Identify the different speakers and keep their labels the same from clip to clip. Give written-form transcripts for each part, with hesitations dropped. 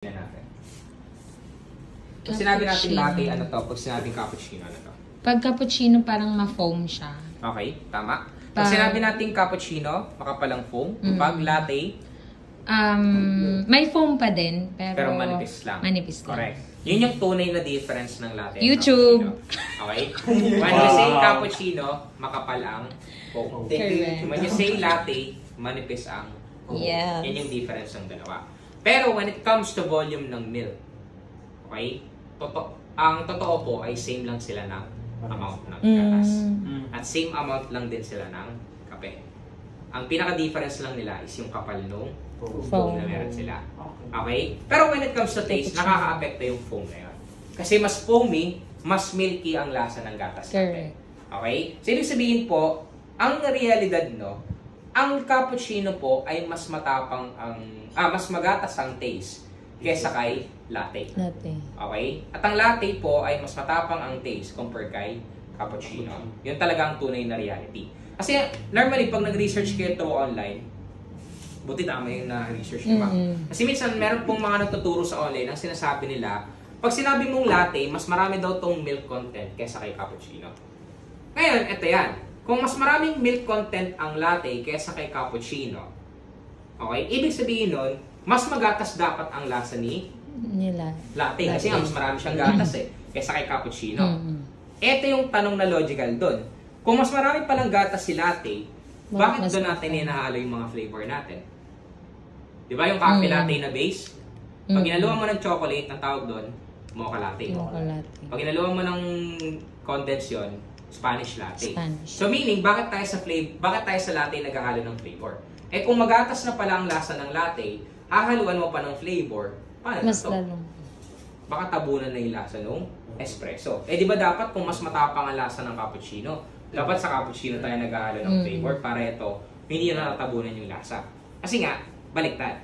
Speaker 1: na natin. Pag sinabi natin latte, ano to? Pag sinabing cappuccino, ano to?
Speaker 2: Pag cappuccino, parang ma-foam siya.
Speaker 1: Okay, tama. Pag sinabi natin cappuccino, makapalang foam. Pag latte,
Speaker 2: may foam pa din,
Speaker 1: pero manipis lang.
Speaker 2: Manipis lang.
Speaker 1: Correct. Yun yung tunay na difference ng latte.
Speaker 2: YouTube.
Speaker 1: Okay? When you say cappuccino, makapal ang foam.
Speaker 2: Correct.
Speaker 1: When you say latte, manipis ang foam.
Speaker 2: Yes.
Speaker 1: Yan yung difference ng dalawa. Pero when it comes to volume ng milk, okay? Ang totoo po ay same lang sila ng amount ng gatas. At same amount lang din sila ng kape. Ang pinaka-difference lang nila is yung kapal nung foam na meron sila. Okay? Pero when it comes to taste, nakaka-apekto yung foam na yun. Kasi mas foamy, mas milky ang lasa ng gatas.
Speaker 2: Correct.
Speaker 1: Okay? So, ibig sabihin po, ang realidad, no, ang cappuccino po ay mas matapang mas magatas ang taste kesa kay latte.
Speaker 2: Latte.
Speaker 1: Okay? At ang latte po ay mas matapang ang taste compared kay cappuccino. Yun talaga ang tunay na reality. Kasi normally, pag nag-research kayo through online, buti tama yung na-research nyo ba? Kasi minsan, meron pong mga nagtuturo sa online ang sinasabi nila, pag sinabi mong latte, mas marami daw tong milk content kesa kay cappuccino. Ngayon, eto yan. Kung mas maraming milk content ang latte kesa kay cappuccino, okay, ibig sabihin nun, mas magatas dapat ang lasa ni latte. Kasi nga, mas marami siyang gatas kesa kay cappuccino. Ito yung tanong na logical dun. Kung mas marami palang gatas si latte, bakit doon natin inahalo yung mga flavor natin? Di ba yung cafe latte na base? Pag ginaluan mo ng chocolate, ang tawag doon, mocha latte. Pag ginaluan mo ng condensed yun, Spanish latte. So meaning, bakit tayo sa latte naghahalo ng flavor? Eh kung magatas na pala ang lasa ng latte, hahaluan mo pa ng flavor, paano na to? Baka tabunan na yung lasa ng espresso. Eh di ba dapat kung mas matapang ang lasa ng cappuccino, dapat sa cappuccino tayo naghahalo ng flavor para ito, hindi na natatabunan yung lasa. Kasi nga, baliktad.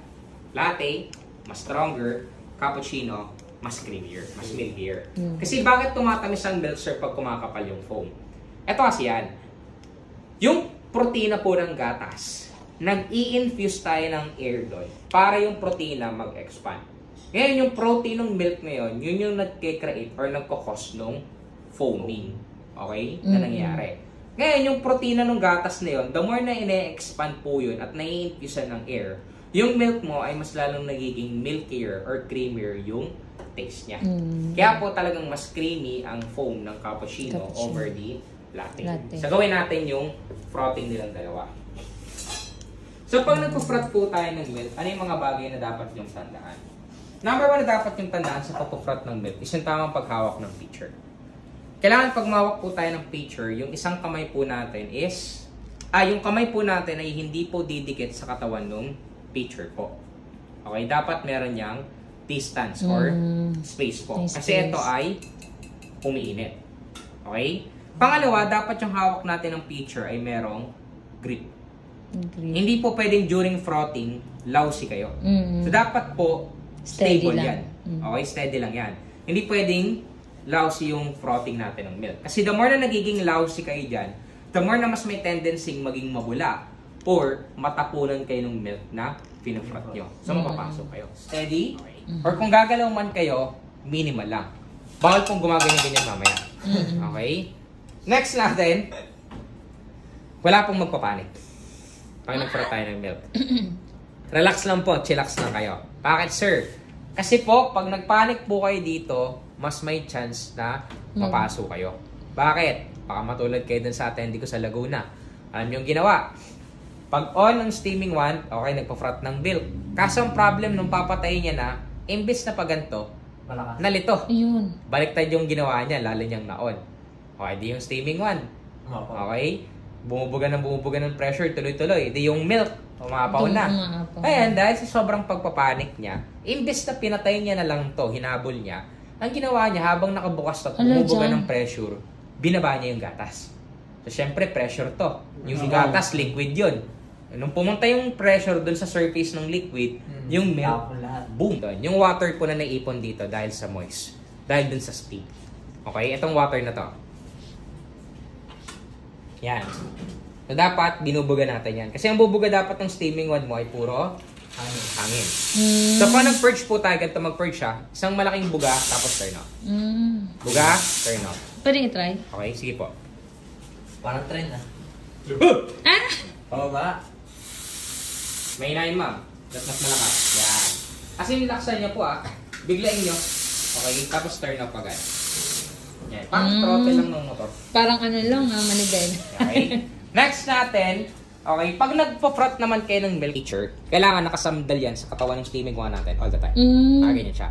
Speaker 1: Latte, mas stronger. Cappuccino, mas creamier, mas milkier. Kasi bakit tumatamis ang milk syrup pag kumakapal yung foam? Ito kasi yan. Yung protina po ng gatas, nag-i-infuse tayo ng air doon para yung protina mag-expand. Ngayon, yung protein ng milk ngayon, yun yung nagke-create or nagkakos ng foaming. Okay? Na nangyayari. Ngayon, yung protina ng gatas na yun, the more na ine-expand po yun at nai-infuse ng air, yung milk mo ay mas lalong nagiging milkier or creamier yung taste niya. Kaya po talagang mas creamy ang foam ng cappuccino over the latte. So, gawin natin yung frothing nilang dalawa. So, pag nagpo-froth po tayo ng milk, ano yung mga bagay na dapat yung tandaan? Number 1 na dapat yung tandaan sa pagpo-froth ng milk is yung tamang paghawak ng pitcher. Kailangan pag mawak po tayo ng pitcher, yung isang kamay po natin is, yung kamay po natin ay hindi po didikit sa katawan ng pitcher po. Okay, dapat meron niyang distance or space po. Kasi ito ay umiinit. Okay? Pangalawa, dapat yung hawak natin ng pitcher ay merong grip. Hindi po pwedeng during frothing, lousy kayo. So, dapat po stable yan. Okay, steady lang yan. Hindi pwedeng lousy yung frothing natin ng milk. Kasi the more na nagiging lousy kayo dyan, the more na mas may tendency maging mabula or matapunan kayo ng milk na pinafroth nyo. So, mapapasok kayo. Steady. Okay. Or kung gagalaw man kayo, minimal lang. Bawal pong gumaganyan-ganyan mamaya. Okay? Next natin, wala pong magpapanik. Pag nag-froth tayo ng milk. Relax lang po, chillax lang kayo. Bakit, sir? Kasi po, pag nagpanik po kayo dito, mas may chance na mapasok kayo. Bakit? Baka matulad kayo dun sa attendee ko sa Laguna. Alam yung ginawa? Pag on ng steaming one, okay, nagpa-froth ng milk. Kaso ang problem nung papatayin niya na, imbis na paganto, nalito. Baliktad yung ginawa niya, lalo niyang na-on. Okay, di yung steaming one. Okay? Bumubuga ng pressure, tuloy-tuloy. Di yung milk, umapaw na. Ayan, dahil sa sobrang pagpapanik niya, imbes na pinatay niya na lang to, hinabol niya, ang ginawa niya habang nakabukas to, bumubuga ng pressure, binaba niya yung gatas. So, syempre, pressure to. Yung gatas, liquid yun. Nung pumunta yung pressure dun sa surface ng liquid, yung milk, boom. Yung water po na naipon dito dahil sa moist. Dahil dun sa steam. Okay? Itong water na to. Yan. So, dapat binubuga natin yan. Kasi ang bubuga dapat ng steaming one mo ay puro Hangin. So, pag nag-purge po tayo, ganito mag-purge siya, isang malaking buga, tapos turn off. Buga, turn off.
Speaker 2: Pwede i-try?
Speaker 1: Okay, sige po.
Speaker 3: Parang trend ah.
Speaker 2: Ah!
Speaker 3: Oo ba?
Speaker 1: May inahin, ma'am. Mas malakas. Yan. As in, laksan niya po biglain niyo. Okay, tapos turn off agad. Yan. Parang throttle lang ng motor.
Speaker 2: Parang ano lang manibel.
Speaker 1: Okay. Next natin, okay, pag nagpo-front naman kayo ng milk feature, kailangan nakasamdal yan sa katawan ng steaming one natin all the time. Ganyan siya.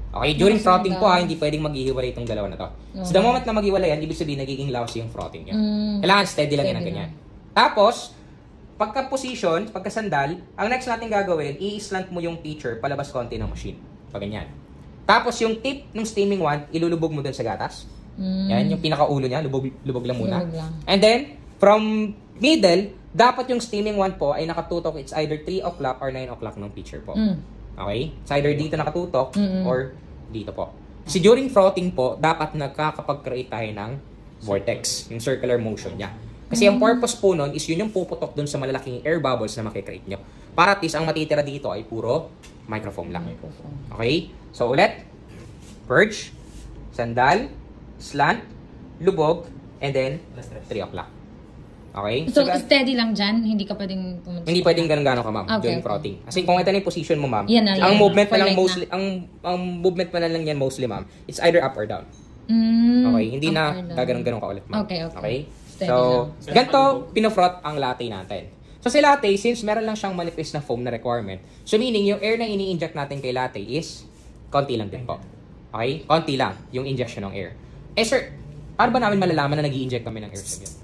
Speaker 1: Okay, during frotting po hindi pwedeng maghihiwalay itong dalawa na to. So the moment na maghiwalay yan, ibig sabihin nagiging lousy yung frotting niya. Kailangan steady lang yan ng ganyan. Tapos, pagka-position, pagka-sandal, ang next natin gagawin, i-slant mo yung feature palabas konti ng machine. Pag ganyan. Tapos yung tip ng steaming one, ilulubog mo dun sa gatas. Yan, yung pinakaulo niya, lubog lang muna.
Speaker 2: Lubog lang.
Speaker 1: And then, from middle, dapat yung steaming one po ay nakatutok. It's either 3 o'clock or 9 o'clock ng feature po. Okay? It's either dito nakatutok or dito po. Kasi during frotting po, dapat nagkakapag-create tayo ng vortex, yung circular motion niya. Kasi ang purpose po nun is yun yung puputok dun sa malalaking air bubbles na makikreate nyo. Para at least ang matitira dito ay puro microfoam lang. Okay? So ulit, purge, sandal, slant, lubog, and then 3 o'clock. Okay?
Speaker 2: So, steady lang dyan? Hindi ka pwedeng pumunta?
Speaker 1: Hindi pwedeng ganun-ganon ka, ma'am,
Speaker 2: Okay,
Speaker 1: during frotting. Kasi kung ito na yung position mo, ma'am,
Speaker 2: Yan na,
Speaker 1: ang
Speaker 2: yan.
Speaker 1: movement
Speaker 2: For
Speaker 1: na lang
Speaker 2: like
Speaker 1: mostly, ang movement pa na lang yan mostly, ma'am, it's either up or down. Okay? Hindi na
Speaker 2: up or down.
Speaker 1: gaganon-ganon ka ulit, ma'am.
Speaker 2: Okay. Steady
Speaker 1: So,
Speaker 2: lang.
Speaker 1: ganito, pinofrot ang latte natin. So, si latte, since meron lang siyang manifest na foam na requirement, so meaning, yung air na ini-inject natin kay latte is konti lang din po. Okay? Konti lang yung injection ng air. Eh, sir, paano ba namin malalaman na nag-i-inject kami ng air sa ganyan?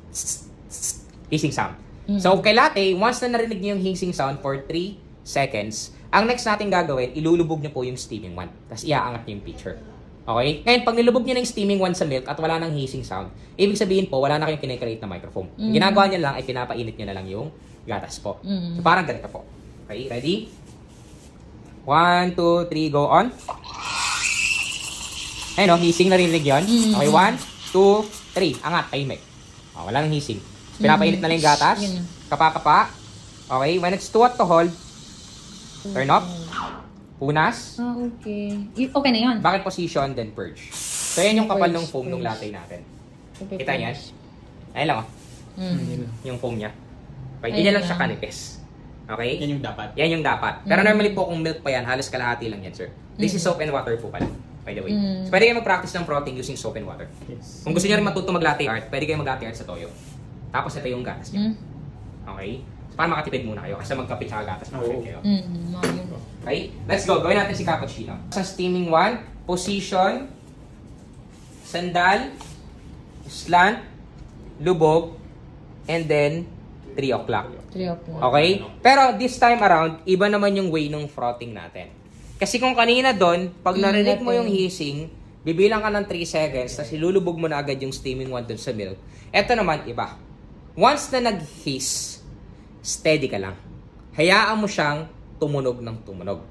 Speaker 1: Hissing sound. So, kay latte, once na narinig niyo yung hissing sound for 3 seconds, ang next natin gagawin, ilulubog niyo po yung steaming one. Tapos, iaangat niyo yung pitcher. Okay? Ngayon, pag nilubog niyo na yung steaming one sa milk at wala nang hissing sound, ibig sabihin po, wala na kayong kinecreate na microfoam. Ang ginagawa niyo lang ay pinapainit niyo na lang yung gatas po. So, parang ganito po. Okay? Ready? 1, 2, 3, go on. Ayun o, hissing narinig yun. Okay, 1, 2, 3. Angat, tahimik. Oh, wala nang hissing. Pinapainit na lang yung gatas. Kapa-kapa. Okay, when it's too hot to hold, turn off. Punas.
Speaker 2: Okay. Okay na yun.
Speaker 1: Bakit position, then purge. So, yan yung kapal ng foam ng latte natin. Kita niyan? Ayun lang o. Yung foam niya. Okay, hindi lang siya kanipis. Okay?
Speaker 3: Yan yung dapat.
Speaker 1: Yan yung dapat. Pero normally po kung milk pa yan, halos kalahati lang yan, sir. This is soap and water po pala, by the way. So, pwede kayo mag-practice ng frotting using soap and water.
Speaker 3: Yes.
Speaker 1: Kung gusto niyo rin matuto mag-latte art, pwede kayo mag-latte art sa toyo. Tapos ito yung gatas niya. Okay? So, para makatipid muna kayo kasi magkapit sa gatas na kayo. Okay? Let's go. Gawin natin si cappuccino. Sa steaming one, position, sandal, slant, lubog, and then 3 o'clock.
Speaker 2: 3 o'clock.
Speaker 1: Okay? Pero this time around, iba naman yung way ng frotting natin. Kasi kung kanina doon, pag narinig mo yung hissing, bibilang ka ng 3 seconds, tapos ilulubog mo na agad yung steaming one doon sa milk. Ito naman, iba. Once na nag-hiss, steady ka lang. Hayaan mo siyang tumunog ng tumunog.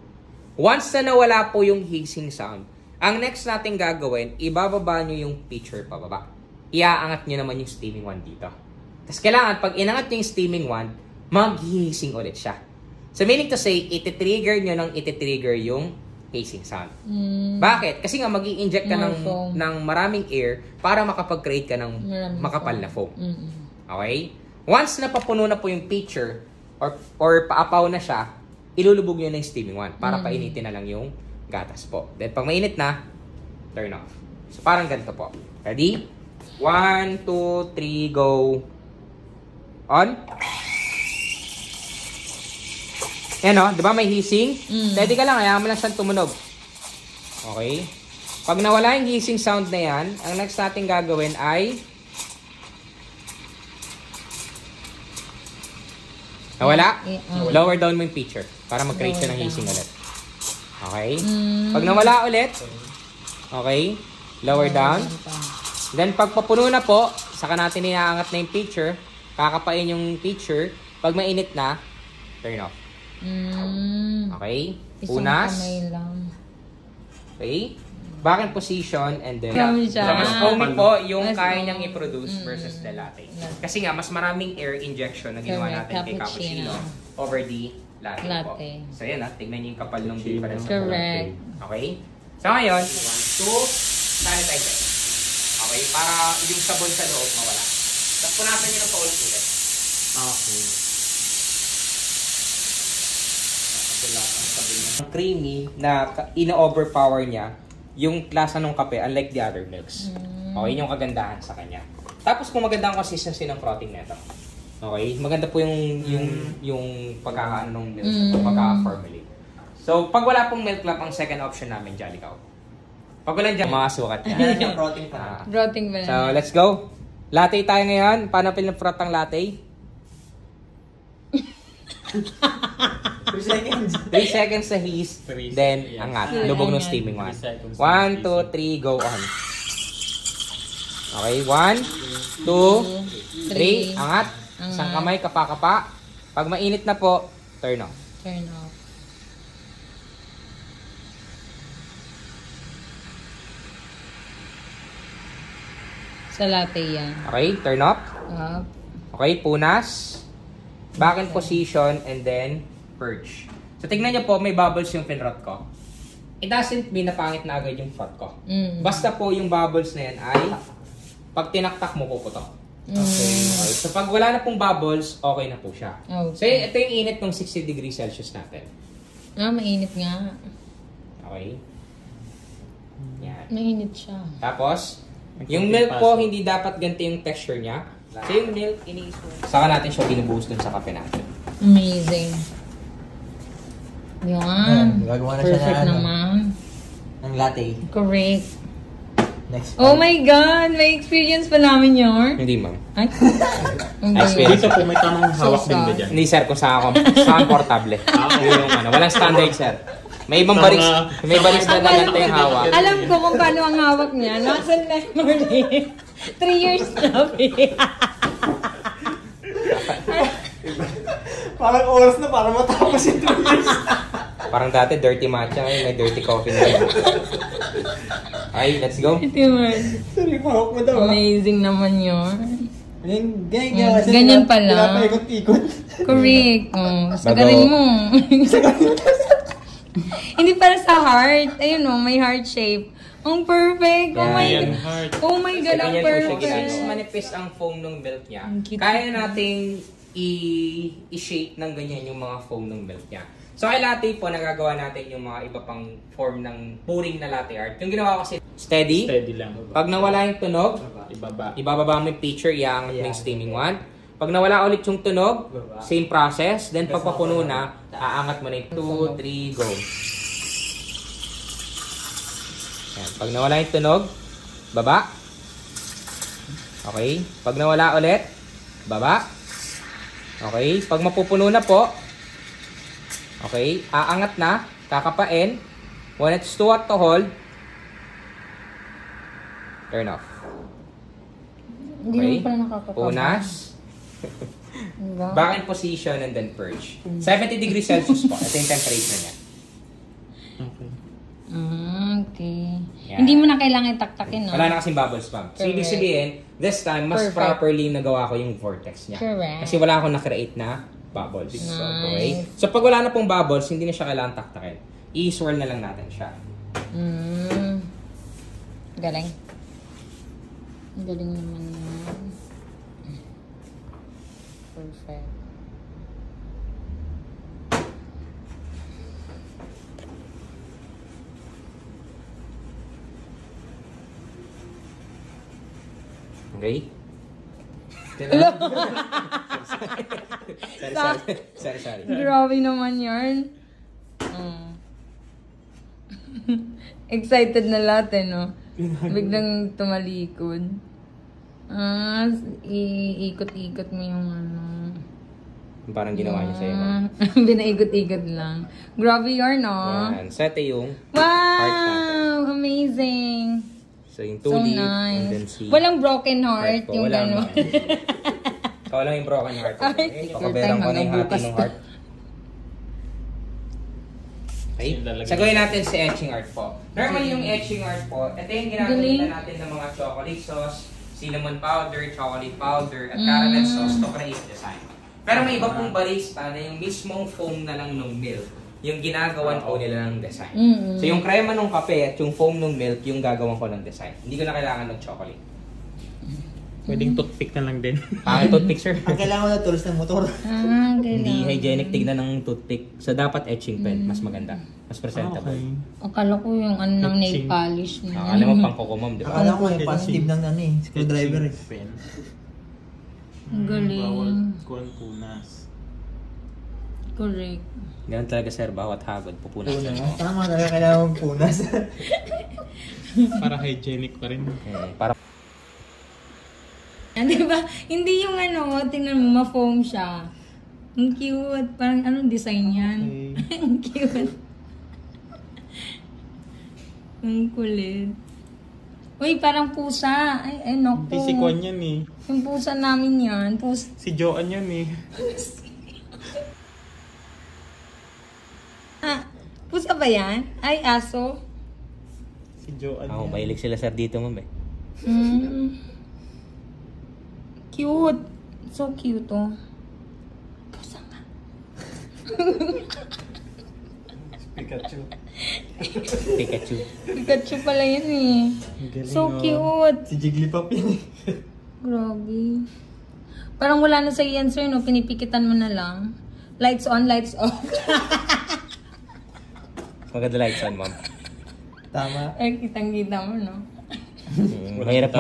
Speaker 1: Once na nawala po yung hissing sound, ang next natin gagawin, ibababa nyo yung pitcher pababa. Iaangat nyo naman yung steaming one dito. Tapos kailangan, pag inangat nyo yung steaming one, mag-hissing ulit siya. So meaning to say, iti-trigger nyo ng iti-trigger yung hissing sound. Bakit? Kasi nga mag-i-inject ka ng maraming air para makapag-create ka ng makapal na foam. Okay? Once na papuno na po yung pitcher or paapaw na siya, ilulubog nyo na yung steaming one para painitin na lang yung gatas po. Then pag mainit na, turn off. So parang ganito po. Ready? 1, 2, 3, go. On. Yan o, di ba may hissing? Steady ka lang, hayaan mo lang siyang tumunog. Okay? Pag nawala yung hissing sound na yan, ang next natin gagawin ay nawala? Lower down mo yung pitcher para mag-create siya ng hissing ulit. Okay? Pag nawala ulit, okay, lower down. Then pag papuno na po, saka natin iaangat na yung pitcher, kakapain yung pitcher. Pag mainit na, turn off. Okay? Punas. Okay? Back in position and then so mas foamy po yung kaya niyang i-produce versus the latte. Kasi nga, mas maraming air injection na ginawa natin kay cappuccino over the latte, po.
Speaker 2: Latte.
Speaker 1: So yan tignan niyo yung kapal ng difference.
Speaker 2: Correct.
Speaker 1: Okay? So ngayon, 1, 2, sanitize it. Okay? Para yung sabon sa loob mawala. Tapos punasan niyo ng paulit-ulit.
Speaker 3: Okay.
Speaker 1: Ang creamy na ina-overpower niya yung lasa ng kape unlike the other milks. Okay, yung kagandahan sa kanya. Tapos kung maganda ang consistency ng frothing nito. Okay, maganda po yung pagkakaano ng milk, pagkaka-formulate. So, pag wala pong milk lang, ang second option namin, Jolly Cow. Pag wala dyan, mga sukat niya.
Speaker 3: Yan yung protein pa.
Speaker 2: Rotting ba?
Speaker 1: So, let's go. Latte tayo ngayon. Paano pinag-froth ang latte?
Speaker 3: 3 seconds.
Speaker 1: 3 seconds sa heat, then angat. Lubog ng steaming 1. 1, 2, 3, go on. Okay, 1, 2, 3, angat. Isang kamay, kapa-kapa. Pag mainit na po, turn off.
Speaker 2: Turn off. Sa latte yan.
Speaker 1: Okay, turn off.
Speaker 2: Up.
Speaker 1: Okay, punas. Back in position, and then purge. So, tignan niyo po, may bubbles yung finrot ko. It doesn't mean na pangit na agad yung froth ko. Basta po yung bubbles na yan ay pag tinaktak mo, puputok. Okay. So, pag wala na pong bubbles, okay na po siya.
Speaker 2: Okay.
Speaker 1: So, ito yung init ng 60 degrees Celsius natin.
Speaker 2: Mainit nga.
Speaker 1: Okay? Yan.
Speaker 2: Mainit siya.
Speaker 1: Tapos, yung milk po, hindi dapat ganito yung texture niya. So, yung milk, saka natin siya binubuhos dun sa kape natin.
Speaker 2: Amazing. Yan.
Speaker 3: Gagawa na siya
Speaker 2: Perfect
Speaker 3: na
Speaker 2: naman.
Speaker 3: ng latte.
Speaker 2: Correct.
Speaker 3: Next
Speaker 2: Oh my God! May experience pa namin yun.
Speaker 1: Hindi, ma'am.
Speaker 2: Ay?
Speaker 1: Experience.
Speaker 4: Dito po may tamang hawak din ba dyan?
Speaker 1: Hindi, sir, kung saan portable. Yung ano, walang standard, sir. May ibang baris, may barista na ganito yung hawak.
Speaker 2: Alam ko kung paano ang hawak niya. Muscle memory. 3 years na.
Speaker 3: Parang oras na para matapos yung 2 years.
Speaker 1: Parang dati, dirty matcha. Ngayon, may dirty coffee na yun. Okay, let's go.
Speaker 3: Sorry, hawak mo daw.
Speaker 2: Amazing naman yun.
Speaker 3: Ganyan
Speaker 2: pala.
Speaker 3: Pinapaikot-ikot.
Speaker 2: Correct. Sagarin mo. Hindi para sa heart. Ayun may heart shape. Ang perfect. Oh my
Speaker 1: Yan.
Speaker 2: God. Oh my God, ang
Speaker 1: Ganyan po siya
Speaker 2: perfect.
Speaker 1: ginagawa. Manifest ang foam ng milk niya.
Speaker 2: Ang cute.
Speaker 1: Kaya nating i-shape ng ganyan yung mga foam ng milk niya. So kay latte po, nagagawa natin yung mga iba pang form ng pouring na latte art. Yung ginawa ko kasi steady.
Speaker 4: Steady lang.
Speaker 1: Pag nawala yung tunog,
Speaker 4: Ibaba.
Speaker 1: ibababa mo yung pitcher, iangat mo yung steaming one. Pag nawala ulit yung tunog, same process. Then pagpapuno na, aangat mo na yung 2, 3, go. Yan. Pag nawala yung tunog, baba. Okay. Pag nawala ulit, baba. Okay. Pag mapupuno na po, okay, aangat na, kakapain. When it's too hot to hold, turn off.
Speaker 2: Hindi
Speaker 1: Okay.
Speaker 2: mo pala nakakatawa.
Speaker 1: Punas.
Speaker 2: Diba?
Speaker 1: Back in position and then purge. 70 degrees Celsius po. Ito yung temperature niya.
Speaker 2: Okay.
Speaker 1: Yan.
Speaker 2: Hindi mo na kailangan taktakin, no?
Speaker 1: Wala na kasing bubbles, ma'am. So, ibig
Speaker 2: Correct.
Speaker 1: sabihin, this time, mas
Speaker 2: Perfect.
Speaker 1: properly nagawa ko yung vortex niya.
Speaker 2: Correct.
Speaker 1: Kasi wala akong na-create na bubbles.
Speaker 2: Nice.
Speaker 1: Okay? So, pag wala na pong bubbles, hindi na siya kailangan taktakin. I-swirl na lang natin siya.
Speaker 2: Galing. Galing naman yan. Perfect.
Speaker 1: Okay? Sorry.
Speaker 2: Grabe naman yarn. Excited na lahat no? Biglang tumalikod. Iikot-ikot mo yung ano.
Speaker 1: Parang ginawa niya sa'yo, ma'am.
Speaker 2: Binaikot-ikot lang. Grabe yarn, no?
Speaker 1: Yan. Sete yung heart
Speaker 2: Wow! Amazing!
Speaker 1: So, yung
Speaker 2: So
Speaker 1: tulip, and then
Speaker 2: nice.
Speaker 1: si
Speaker 2: Walang broken heart,
Speaker 1: po.
Speaker 2: yung
Speaker 1: Wala
Speaker 2: gano'n.
Speaker 1: naman. Ikaw lang yung broken heart.
Speaker 2: Ay,
Speaker 1: Okay,
Speaker 2: sure
Speaker 1: pakaberang
Speaker 2: time,
Speaker 1: ko na yung
Speaker 2: hanggang
Speaker 1: hati
Speaker 2: bukas
Speaker 1: ng heart. Okay? Sagawin natin si etching art po. Normally yung etching art po, ito yung ginagamitan natin ng mga chocolate sauce, cinnamon powder, chocolate powder, at caramel sauce to create design. Pero may iba pong barista na yung mismong foam na lang ng milk, yung ginagawan po nila ng design. So yung krema ng kape at yung foam ng milk, yung gagawan ko ng design. Hindi ko na kailangan ng chocolate.
Speaker 4: Pwedeng toothpick na lang din.
Speaker 1: Pangit toothpick, sir.
Speaker 3: Ang kailangan ko na tools ng motor.
Speaker 1: Hindi hygienic tignan ng toothpick. So dapat etching pen, mas maganda. Mas presentable.
Speaker 4: Okay.
Speaker 2: Akala ko yung ano ng nail
Speaker 4: Itching.
Speaker 2: polish na.
Speaker 1: Alam mo pang kuko mom, di ba?
Speaker 3: Akala ko yung positive ng ano eh, screwdriver eh.
Speaker 4: Pen.
Speaker 2: Ang galing.
Speaker 4: Bawal kuhan punas.
Speaker 2: Correct.
Speaker 1: Ganun talaga, sir. Bawat hagod, pupunas.
Speaker 3: Punas. Tama talaga kailangan mong punas.
Speaker 4: Para hygienic pa rin.
Speaker 1: Para
Speaker 2: Ah, di ba? Hindi yung ano, tingnan mo, ma-foam siya. Ang cute. Parang anong design yan?
Speaker 4: Okay.
Speaker 2: Ang cute. Ang kulit. Uy, parang pusa. Ay, naku.
Speaker 4: Hindi si Kwan yan eh.
Speaker 2: Yung pusa namin yan.
Speaker 4: Si Joan yan eh.
Speaker 2: Pusa ba yan? Ay, aso.
Speaker 4: Si Joan
Speaker 1: ako,
Speaker 4: yan.
Speaker 1: mahilig sila, sir, dito, ma'am eh.
Speaker 2: Cute. So cute, oh. Pusa nga.
Speaker 3: Pikachu.
Speaker 1: Pikachu.
Speaker 2: Pikachu pala yan eh.
Speaker 4: Ang galing,
Speaker 2: So
Speaker 4: oh.
Speaker 2: cute.
Speaker 3: Si Jigglypuff yun eh.
Speaker 2: Grabe. Parang wala na sa answer, no? Pinipikitan mo na lang. Lights on, lights off.
Speaker 1: Maganda lights on, ma'am.
Speaker 3: Tama.
Speaker 2: Ay, kitang-kita mo, no?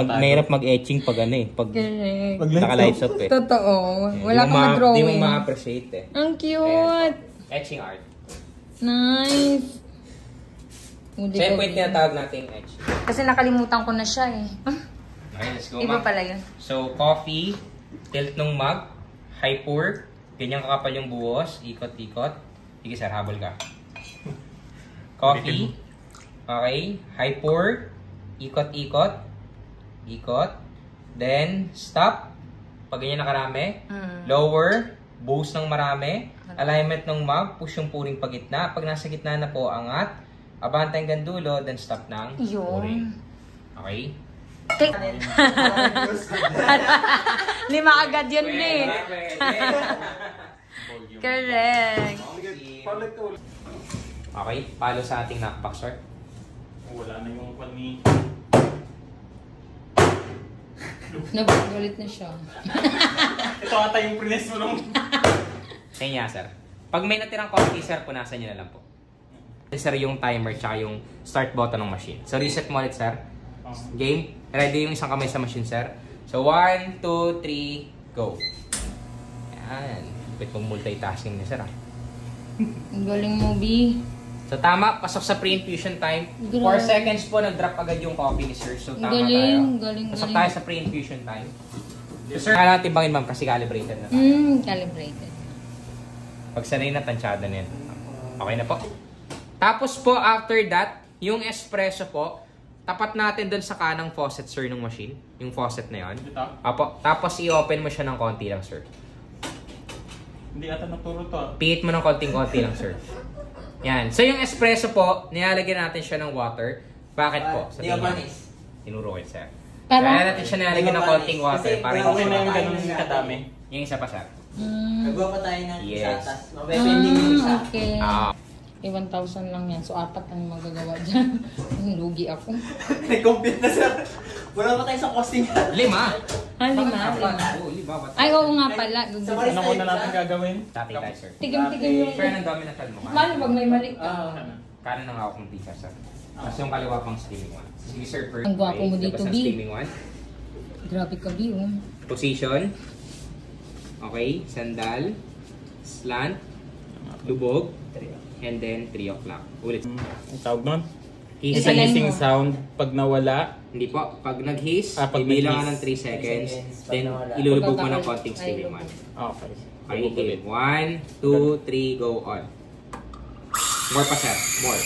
Speaker 1: Mahirap mag-etching pag ano eh. Pag
Speaker 2: Correct.
Speaker 3: Pag
Speaker 1: naka-lights up eh.
Speaker 2: Totoo. Wala
Speaker 1: Di mo
Speaker 2: kang ma-drawing.
Speaker 1: Di mo ma-appreciate eh.
Speaker 2: Ang cute.
Speaker 1: Etching art.
Speaker 2: Nice.
Speaker 1: So yung point tinatawag natin yung etching.
Speaker 2: Kasi nakalimutan ko na siya eh.
Speaker 1: Okay, let's go,
Speaker 2: Iba
Speaker 1: ma'am.
Speaker 2: pala yun.
Speaker 1: So, coffee, tilt ng mug, high pour, ganyan kakapal yung buhos, ikot-ikot. Sige sir, habol ka. Coffee, okay, high pour, ikot-ikot, ikot, then stop, pag ganyan nakarami, lower, boost ng marami, alignment ng mug, push yung puring pagitna, pag nasa gitna na po, angat, abante hanggang dulo, then stop ng
Speaker 2: Yun.
Speaker 1: puring. Okay?
Speaker 2: Lima agad yun eh. Correct.
Speaker 1: Okay, palo sa ating knockback, sir.
Speaker 4: Wala na yung kwan ni...
Speaker 2: Nagulit na siya.
Speaker 4: Ito ata yung prines mo nung...
Speaker 1: Sa inyo, sir. Pag may natirang coffee, sir, punasan nyo na lang po. Sir, yung timer tsaka yung start button ng machine. So, reset mo ulit, sir. Game. Ready yung isang kamay sa machine, sir. So, 1, 2, 3, go. Yan. Wait mong multitasking niya, sir, ah.
Speaker 2: Ang galing mo, B.
Speaker 1: So, tama. Pasok sa pre-infusion time. 4
Speaker 2: Grabe.
Speaker 1: seconds po, nag-drop agad yung coffee ni sir. So, tama
Speaker 2: Galing,
Speaker 1: tayo.
Speaker 2: galing,
Speaker 1: Pasok
Speaker 2: galing.
Speaker 1: tayo sa pre-infusion time. So, sir, kailangan timbangin, ma'am, kasi calibrated na.
Speaker 2: Calibrated.
Speaker 1: Pag sanay na, tansyado na yan. Okay na po. Tapos po, after that, yung espresso po, tapat natin dun sa kanang faucet, sir, ng machine. Yung faucet na yun.
Speaker 4: Ito?
Speaker 1: Apo, tapos i-open mo siya ng konti lang, sir.
Speaker 4: Hindi ata naturo to ah.
Speaker 1: Pihit mo ng konting-konti lang, sir. Yan. So, yung espresso po, nilalagyan natin siya ng water. Bakit po? Sa tingin natin. Tinuro ko yun, sir.
Speaker 2: Parang-
Speaker 1: Kaya natin siya nilalagyan ng konting water para hindi
Speaker 4: Okay na yung
Speaker 1: siya
Speaker 4: ganun kadami.
Speaker 1: yung isa pa, sir.
Speaker 3: Nagawa pa tayo ng
Speaker 1: Yes.
Speaker 3: isatas. Mabebending yung isa.
Speaker 2: Okay.
Speaker 1: Ah.
Speaker 2: 1,000 lang yan. So, 4 ang magagawa dyan. Lugi ako.
Speaker 3: Nag-compute na sir. Wala pa tayo sa costing.
Speaker 1: 5.
Speaker 2: 5.
Speaker 1: Oo, 5.
Speaker 2: Ay, oo nga pala.
Speaker 4: Ano muna natin gagawin?
Speaker 1: Dati tayo, sir.
Speaker 2: Tigim-tigim yung...
Speaker 1: Sir, ang dami na kalmo.
Speaker 2: Paano pag may mali ka?
Speaker 1: Kanan ng hawak ng pizza, sir. Tapos yung kaliwa pang steaming one. Sige, sir. First,
Speaker 2: Ang gwapo mo dito,
Speaker 1: labas ng
Speaker 2: B.
Speaker 1: steaming one.
Speaker 2: Grabe ka, B, oh.
Speaker 1: Position. Okay. Sandal. Slant. Lubog. And then 3 o'clock. Ulit.
Speaker 4: Ang tawag nun?
Speaker 1: Hiss.
Speaker 2: Isa lang
Speaker 4: Hissing
Speaker 2: mo.
Speaker 4: sound pag nawala.
Speaker 1: Hindi po. Pag nag-hiss,
Speaker 4: Pag
Speaker 1: ibilang ka ng
Speaker 4: nag-hiss.
Speaker 1: 3 seconds.
Speaker 3: 3 seconds.
Speaker 1: Then,
Speaker 3: Pag nawala.
Speaker 1: ilulubog mo ng konting steaming one.
Speaker 4: Okay.
Speaker 1: Okay,
Speaker 4: Ulit.
Speaker 1: game. 1, 2, 3, go on. More pa, sir. More.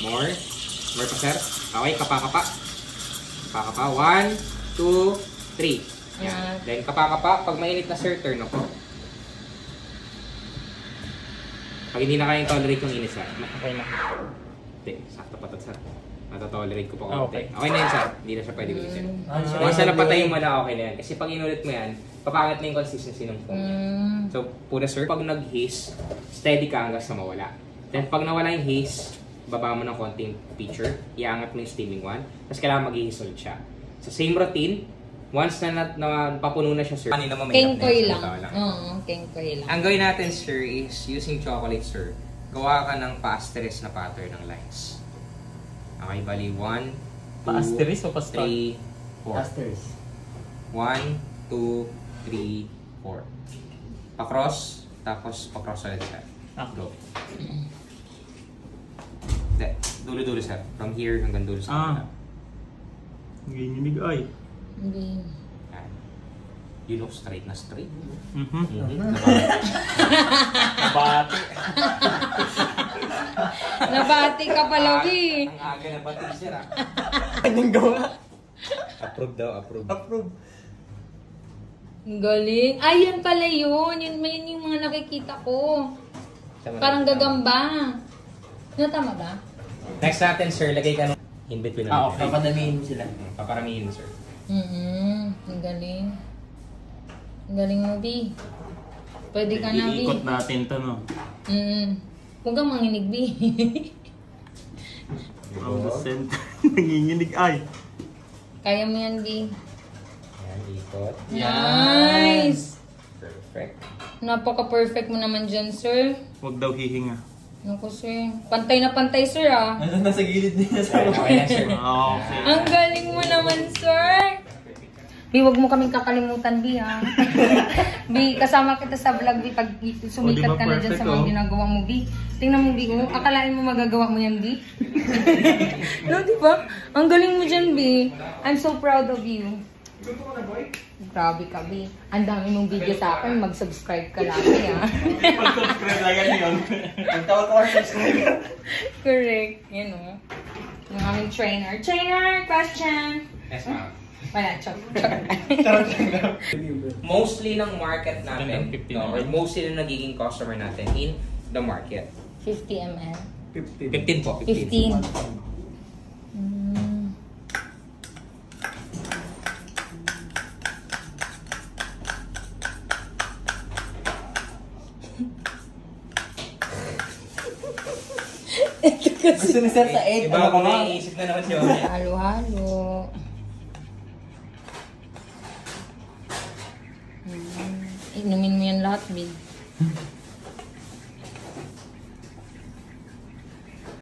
Speaker 1: More. More pa, sir. Okay, kapa-kapa. Kapa-kapa. 1, 2, 3. Yan. Then, kapa-kapa. Pag mainit na, sir, turn off po. Pag hindi na kayang tolerate yung init, sir.
Speaker 4: Okay na.
Speaker 1: Hindi, sakto pa ito, sir. Matotolerate ko pa
Speaker 4: Ah,
Speaker 1: konti.
Speaker 4: okay.
Speaker 1: Okay na yun, sir. Hindi na siya pwede ulitin.
Speaker 3: Ah,
Speaker 1: Once na napatay mo na, okay na yan. Kasi pag inulit mo yan, papangit na yung consistency ng foam. So, puna sir, pag nag-haze, steady ka hanggang sa mawala. Then, pag nawala yung haze, baba mo ng konting pitcher, iangat mo yung steaming one, tapos kailangan mag-haze ulit siya. So, same routine, once na papuno na siya, sir, kanina mo may
Speaker 2: Kengkoy lang. Oo, kengkoy lang.
Speaker 1: Ang gawin natin, sir, is using chocolate, sir, gawa ka ng pa-asterisk na pattern ng lines. Okay, bali 1, 2,
Speaker 4: Pa-asterisk o pa-star?
Speaker 1: 3, 4.
Speaker 3: Masters.
Speaker 1: 1, 2, 3, 4. Pa-cross, tapos pa-cross ulit, sir. Go. Dulo-dulo, sir. From here hanggang dulo sa kabila.
Speaker 4: Nanginginig ay.
Speaker 2: Hindi.
Speaker 1: Yan. You look straight na straight.
Speaker 4: Nabati.
Speaker 2: Nabati ka pala, Wi.
Speaker 1: Ang aga na ba, teacher, ah?
Speaker 3: Anong gawa?
Speaker 1: Approve daw, approve.
Speaker 3: Approve.
Speaker 2: Ang galing. Ay, yan pala yun. Yun yung mga nakikita ko. Parang gagamba. Ano, tama ba?
Speaker 1: Next natin, sir, lagay ka ng in between na.
Speaker 3: Okay. Papadamihin mo sila.
Speaker 1: Paparamihin mo, sir.
Speaker 2: Ang galing. Ang galing mo, Bi. Pwede ka na, Bi.
Speaker 4: Iikot natin to, no?
Speaker 2: Huwag kang manginig, Bi.
Speaker 4: From the center. Nanginginig ay.
Speaker 2: Kaya mo yan, Bi.
Speaker 1: Yan, ikot.
Speaker 2: Nice!
Speaker 1: Perfect.
Speaker 2: Napaka-perfect mo naman dyan, sir.
Speaker 4: Huwag daw hihinga.
Speaker 2: Naku, sir. Pantay na pantay, sir, ah.
Speaker 3: Nandun nasa gilid niya sa
Speaker 1: Okay lang, sir.
Speaker 4: Okay.
Speaker 2: Ang galing mo naman, sir. Bi, wag mo kaming kakalimutan, Bi, ha? Bi, kasama kita sa vlog, Bi, pag sumikat ka na dyan sa mga ginagawa mo, Bi. Tingnan mo, Bi, kung akalain mo magagawa mo yan, Bi. No, di ba? Ang galing mo dyan, Bi. I'm so proud of you. Grabe ka, Bi. Ang dami mong video sa akin, mag-subscribe ka lagi, ha?
Speaker 4: Mag-subscribe lang yan yun.
Speaker 3: Ang tawag ko subscriber.
Speaker 2: Correct. Yan, o. Yung aming trainer. Trainer, question!
Speaker 1: Yes, ma'am.
Speaker 2: Wala, chok.
Speaker 1: Mostly ng market natin,
Speaker 4: 15
Speaker 1: no, or mostly ng nagiging customer natin in the market.
Speaker 2: 50 ml.
Speaker 1: 15 po,
Speaker 2: 15.
Speaker 3: Gusto ni Sir sa 8.
Speaker 1: Iba kung may iisip na naman siya.
Speaker 2: Halo-halo. Inumin mo yan lahat, Bin.